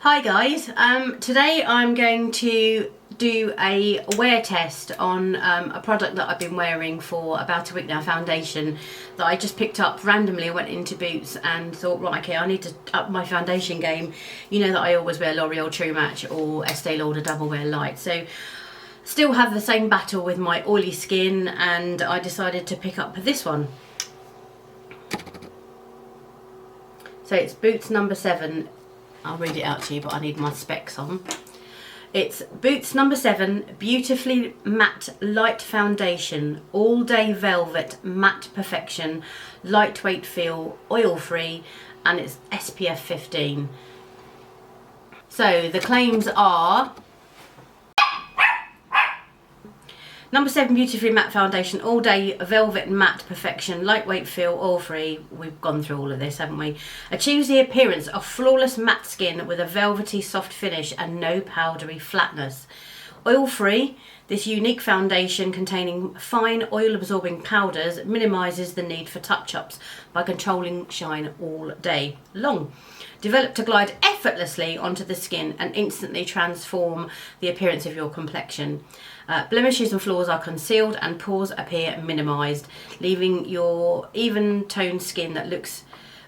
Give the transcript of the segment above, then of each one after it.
Hi guys, today I'm going to do a wear test on a product that I've been wearing for about a week now, foundation that I just picked up randomly. I went into Boots and thought, right, okay, I need to up my foundation game. You know that I always wear L'Oreal True Match or Estee Lauder Double Wear Light, so still have the same battle with my oily skin, and I decided to pick up this one. So it's Boots number 7. I'll read it out to you, but I need my specs on. It's Boots number 7 Beautifully Matte Light Foundation, All Day Velvet Matte Perfection, Lightweight Feel, Oil Free, and it's SPF 15. So the claims are: Number 7 Beautifully Matte Foundation, All Day Velvet Matte Perfection, Lightweight Feel, Oil Free. We've gone through all of this, haven't we? Achieves the appearance of flawless matte skin with a velvety soft finish and no powdery flatness. Oil Free. This unique foundation containing fine oil absorbing powders minimises the need for touch-ups by controlling shine all day long. Developed to glide effortlessly onto the skin and instantly transform the appearance of your complexion. Blemishes and flaws are concealed and pores appear minimised, leaving your even-toned skin that looks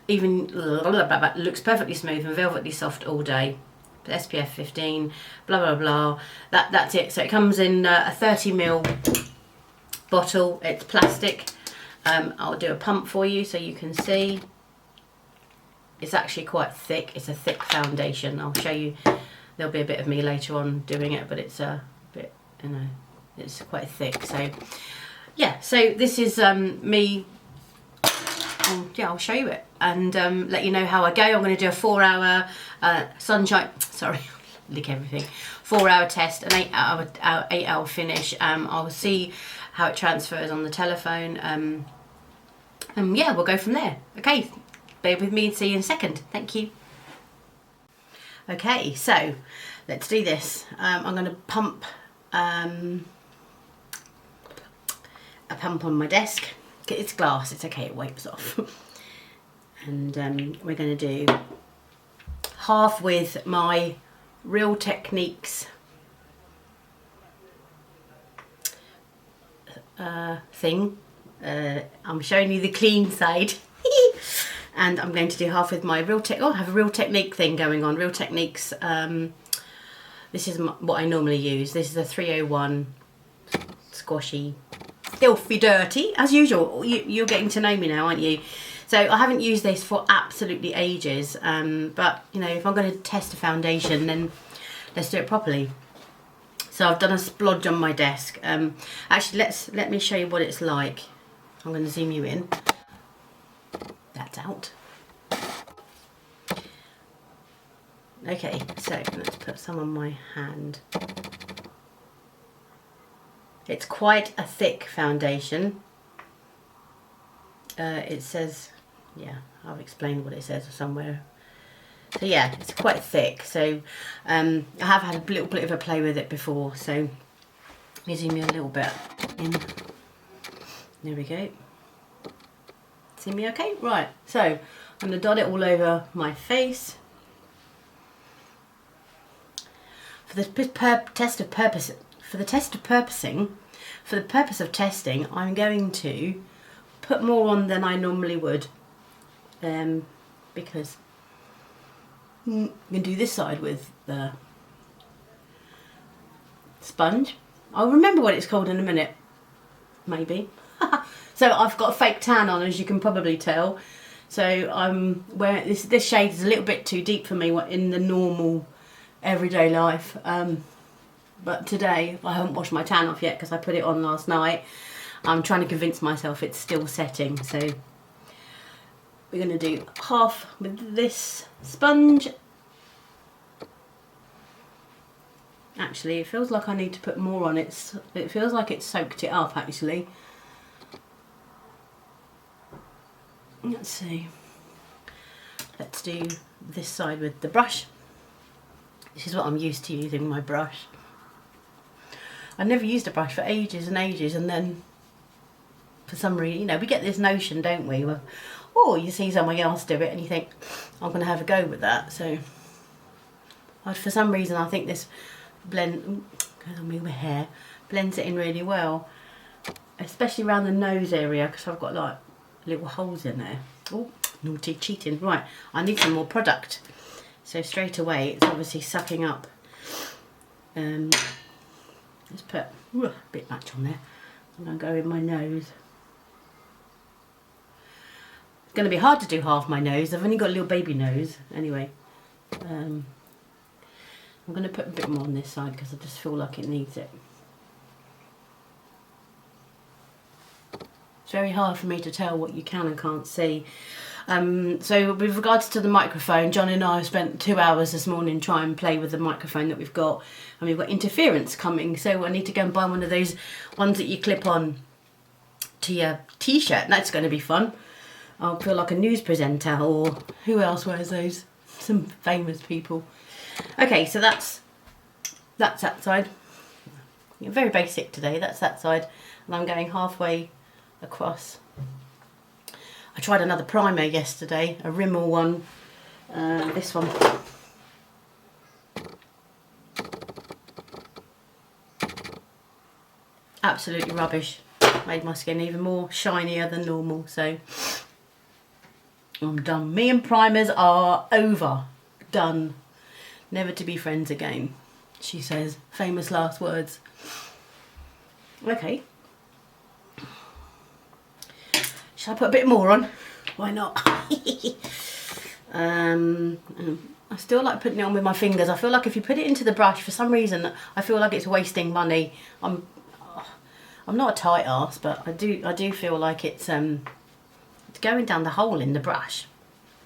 perfectly smooth and velvety soft all day. SPF 15, blah blah blah. That's it. So it comes in a 30ml bottle. It's plastic. I'll do a pump for you so you can see. It's actually quite thick. It's a thick foundation. I'll show you. There'll be a bit of me later on doing it, but it's a bit, you know, it's quite thick. So yeah, so this is me. Yeah, I'll show you it and let you know how I go. I'm going to do a 4-hour sunshine. Sorry, lick everything. 4-hour test, an 8-hour finish. I'll see how it transfers on the telephone. And yeah, we'll go from there. Okay. Bear with me and see you in a second. Thank you. Okay, so let's do this. I'm going to pump a pump on my desk. It's glass, it's okay, it wipes off. And we're going to do half with my Real Techniques thing. I'm showing you the clean side. And I'm going to do half with my I have a Real Technique thing going on. Real Techniques, this is what I normally use. This is a 301 squashy, filthy dirty, as usual. You're getting to know me now, aren't you? So I haven't used this for absolutely ages, but you know, if I'm going to test a foundation, then let's do it properly. So I've done a splodge on my desk. Actually, let me show you what it's like. I'm going to zoom you in. That's out. Okay, so let's put some on my hand. It's quite a thick foundation. It says, yeah, I've explained what it says somewhere. So yeah, it's quite thick. So I have had a little bit of a play with it before. So let me zoom you a little bit in. There we go. See me okay? Right, so I'm going to dot it all over my face. For the purpose of testing, I'm going to put more on than I normally would, because I'm going to do this side with the sponge. I'll remember what it's called in a minute, maybe. So I've got a fake tan on, as you can probably tell. So I'm wearing this shade is a little bit too deep for me in the normal everyday life. But today I haven't washed my tan off yet because I put it on last night. I'm trying to convince myself it's still setting. So we're going to do half with this sponge. Actually, it feels like I need to put more on it. It feels like it's soaked it up actually. Let's see. Let's do this side with the brush. This is what I'm used to using, my brush. I never used a brush for ages and ages, and then for some reason, you know, we get this notion, don't we? Well, oh, you see someone else do it and you think, I'm going to have a go with that. So For some reason I think this blend, goes on me with hair, blends it in really well, especially around the nose area because I've got like little holes in there. Oh, naughty cheating. Right, I need some more product. So straight away it's obviously sucking up. Let's put a bit much on there. I'm going to go in my nose. It's going to be hard to do half my nose. I've only got a little baby nose. Anyway, I'm going to put a bit more on this side because I just feel like it needs it. It's very hard for me to tell what you can and can't see. So with regards to the microphone, John and I have spent 2 hours this morning trying to play with the microphone that we've got, and we've got interference coming, so I need to go and buy one of those ones that you clip on to your t-shirt. That's going to be fun. I'll feel like a news presenter, or who else wears those? Some famous people. Okay, so that's that side. Very basic today. That's that side, and I'm going halfway across. I tried another primer yesterday, a Rimmel one, this one. Absolutely rubbish. Made my skin even more shinier than normal, so I'm done. Me and primers are over. Done. Never to be friends again, she says. Famous last words. Okay. Shall I put a bit more on? Why not? I still like putting it on with my fingers. I feel like if you put it into the brush, for some reason, I feel like it's wasting money. I'm not a tight arse, but I do feel like it's going down the hole in the brush.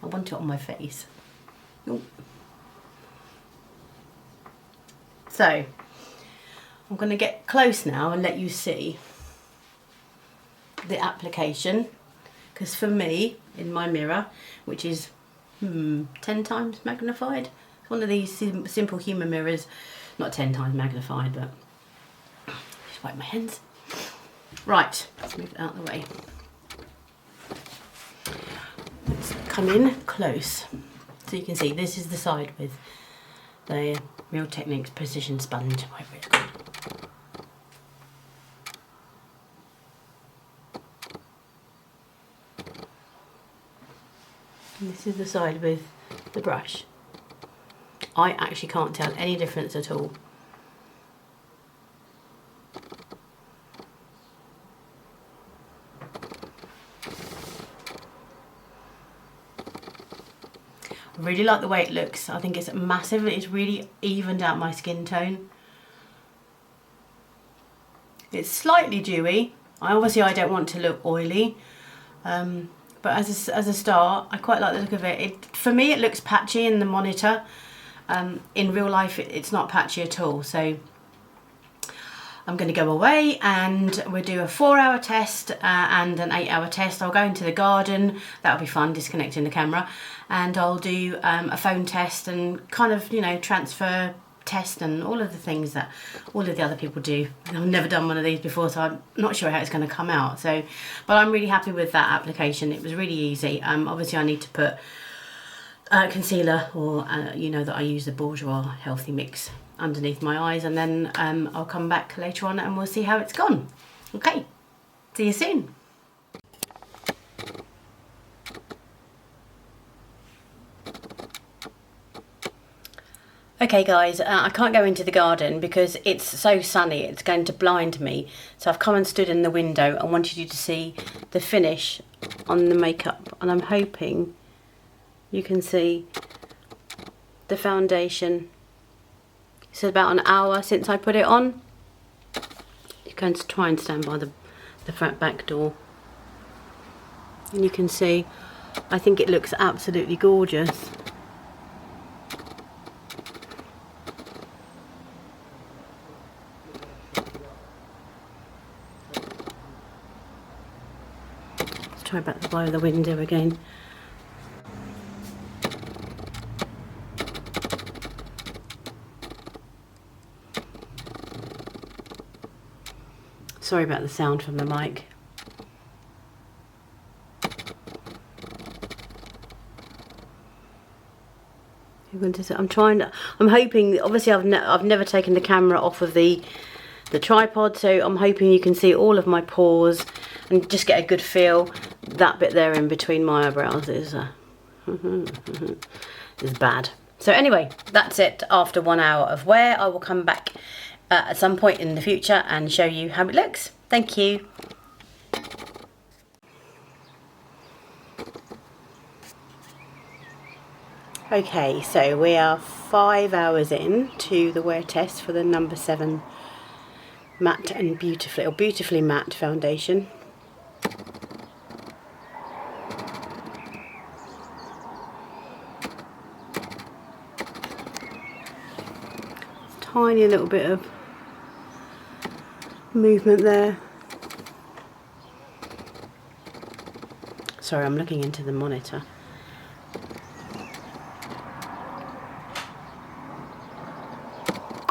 I want it on my face. Ooh. So I'm going to get close now and let you see the application. Because for me, in my mirror, which is 10 times magnified, it's one of these simple human mirrors, not 10 times magnified, but just wipe my hands. Right, let's move it out of the way. Let's come in close. So you can see this is the side with the Real Techniques Precision Sponge, whatever it's called. This is the side with the brush. I actually can't tell any difference at all. I really like the way it looks. I think it's massive. It's really evened out my skin tone. It's slightly dewy. I don't want to look oily. But as a start, I quite like the look of it. For me, it looks patchy in the monitor. In real life, it's not patchy at all. So I'm going to go away and we'll do a 4-hour test and an 8-hour test. I'll go into the garden. That'll be fun, disconnecting the camera. And I'll do a phone test and kind of, transfer test and all of the things that all of the other people do. I've never done one of these before, so I'm not sure how it's going to come out. So, but I'm really happy with that application. It was really easy. Obviously I need to put concealer, or that I use the Bourjois Healthy Mix underneath my eyes, and then I'll come back later on and we'll see how it's gone. Okay, see you soon. Okay guys, I can't go into the garden because it's so sunny, it's going to blind me. So I've come and stood in the window and wanted you to see the finish on the makeup. And I'm hoping you can see the foundation. It's about an hour since I put it on. You're going to try and stand by the front back door. And you can see, I think it looks absolutely gorgeous. Try back by the window again. Sorry about the sound from the mic. Here I'm hoping, obviously I've never taken the camera off of the tripod, so I'm hoping you can see all of my pores and just get a good feel. That bit there in between my eyebrows is bad. So anyway, that's it. After 1 hour of wear, I will come back at some point in the future and show you how it looks. Thank you. Okay, so we are 5 hours in to the wear test for the number 7 matte and beautifully matte foundation. Tiny little bit of movement there. Sorry, I'm looking into the monitor.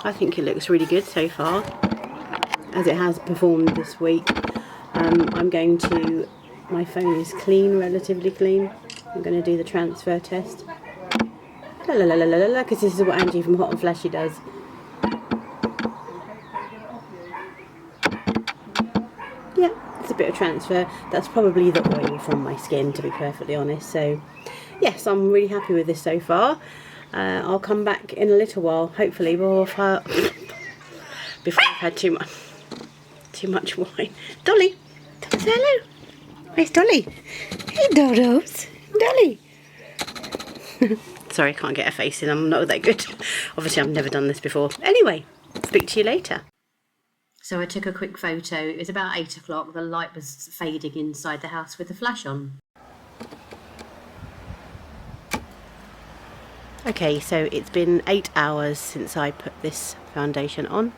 I think it looks really good so far, as it has performed this week. I'm going to, my phone is clean, relatively clean. I'm going to do the transfer test. La la la la la la, because this is what Angie from Hot and Flashy does. Yeah, it's a bit of transfer. That's probably the oil from my skin, to be perfectly honest. So yes, I'm really happy with this so far. I'll come back in a little while, hopefully, before I've had too much wine. Dolly, say hello. Where's Dolly? Hey, Dodos. Dolly. Sorry, I can't get a face in. I'm not that good. Obviously, I've never done this before. Anyway, speak to you later. So I took a quick photo. It was about 8 o'clock. The light was fading inside the house with the flash on. Okay, so it's been 8 hours since I put this foundation on.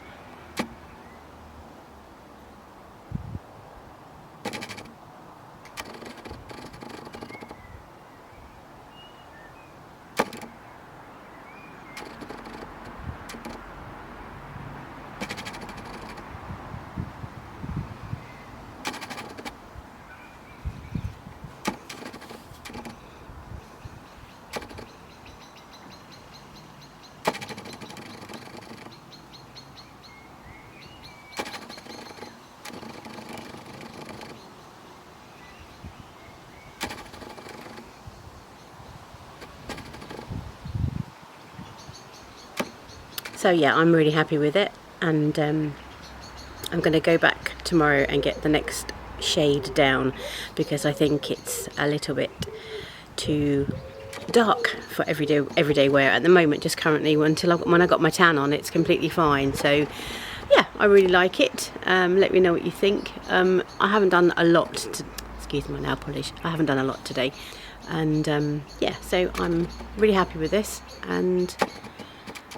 So yeah, I'm really happy with it, and I'm going to go back tomorrow and get the next shade down, because I think it's a little bit too dark for everyday wear at the moment. Just currently, when I got my tan on, it's completely fine. So yeah, I really like it. Let me know what you think. I haven't done a lot excuse my nail polish. I haven't done a lot today, and yeah, so I'm really happy with this, and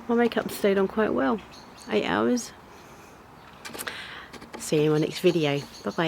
my makeup stayed on quite well. 8 hours. See you in my next video. Bye bye.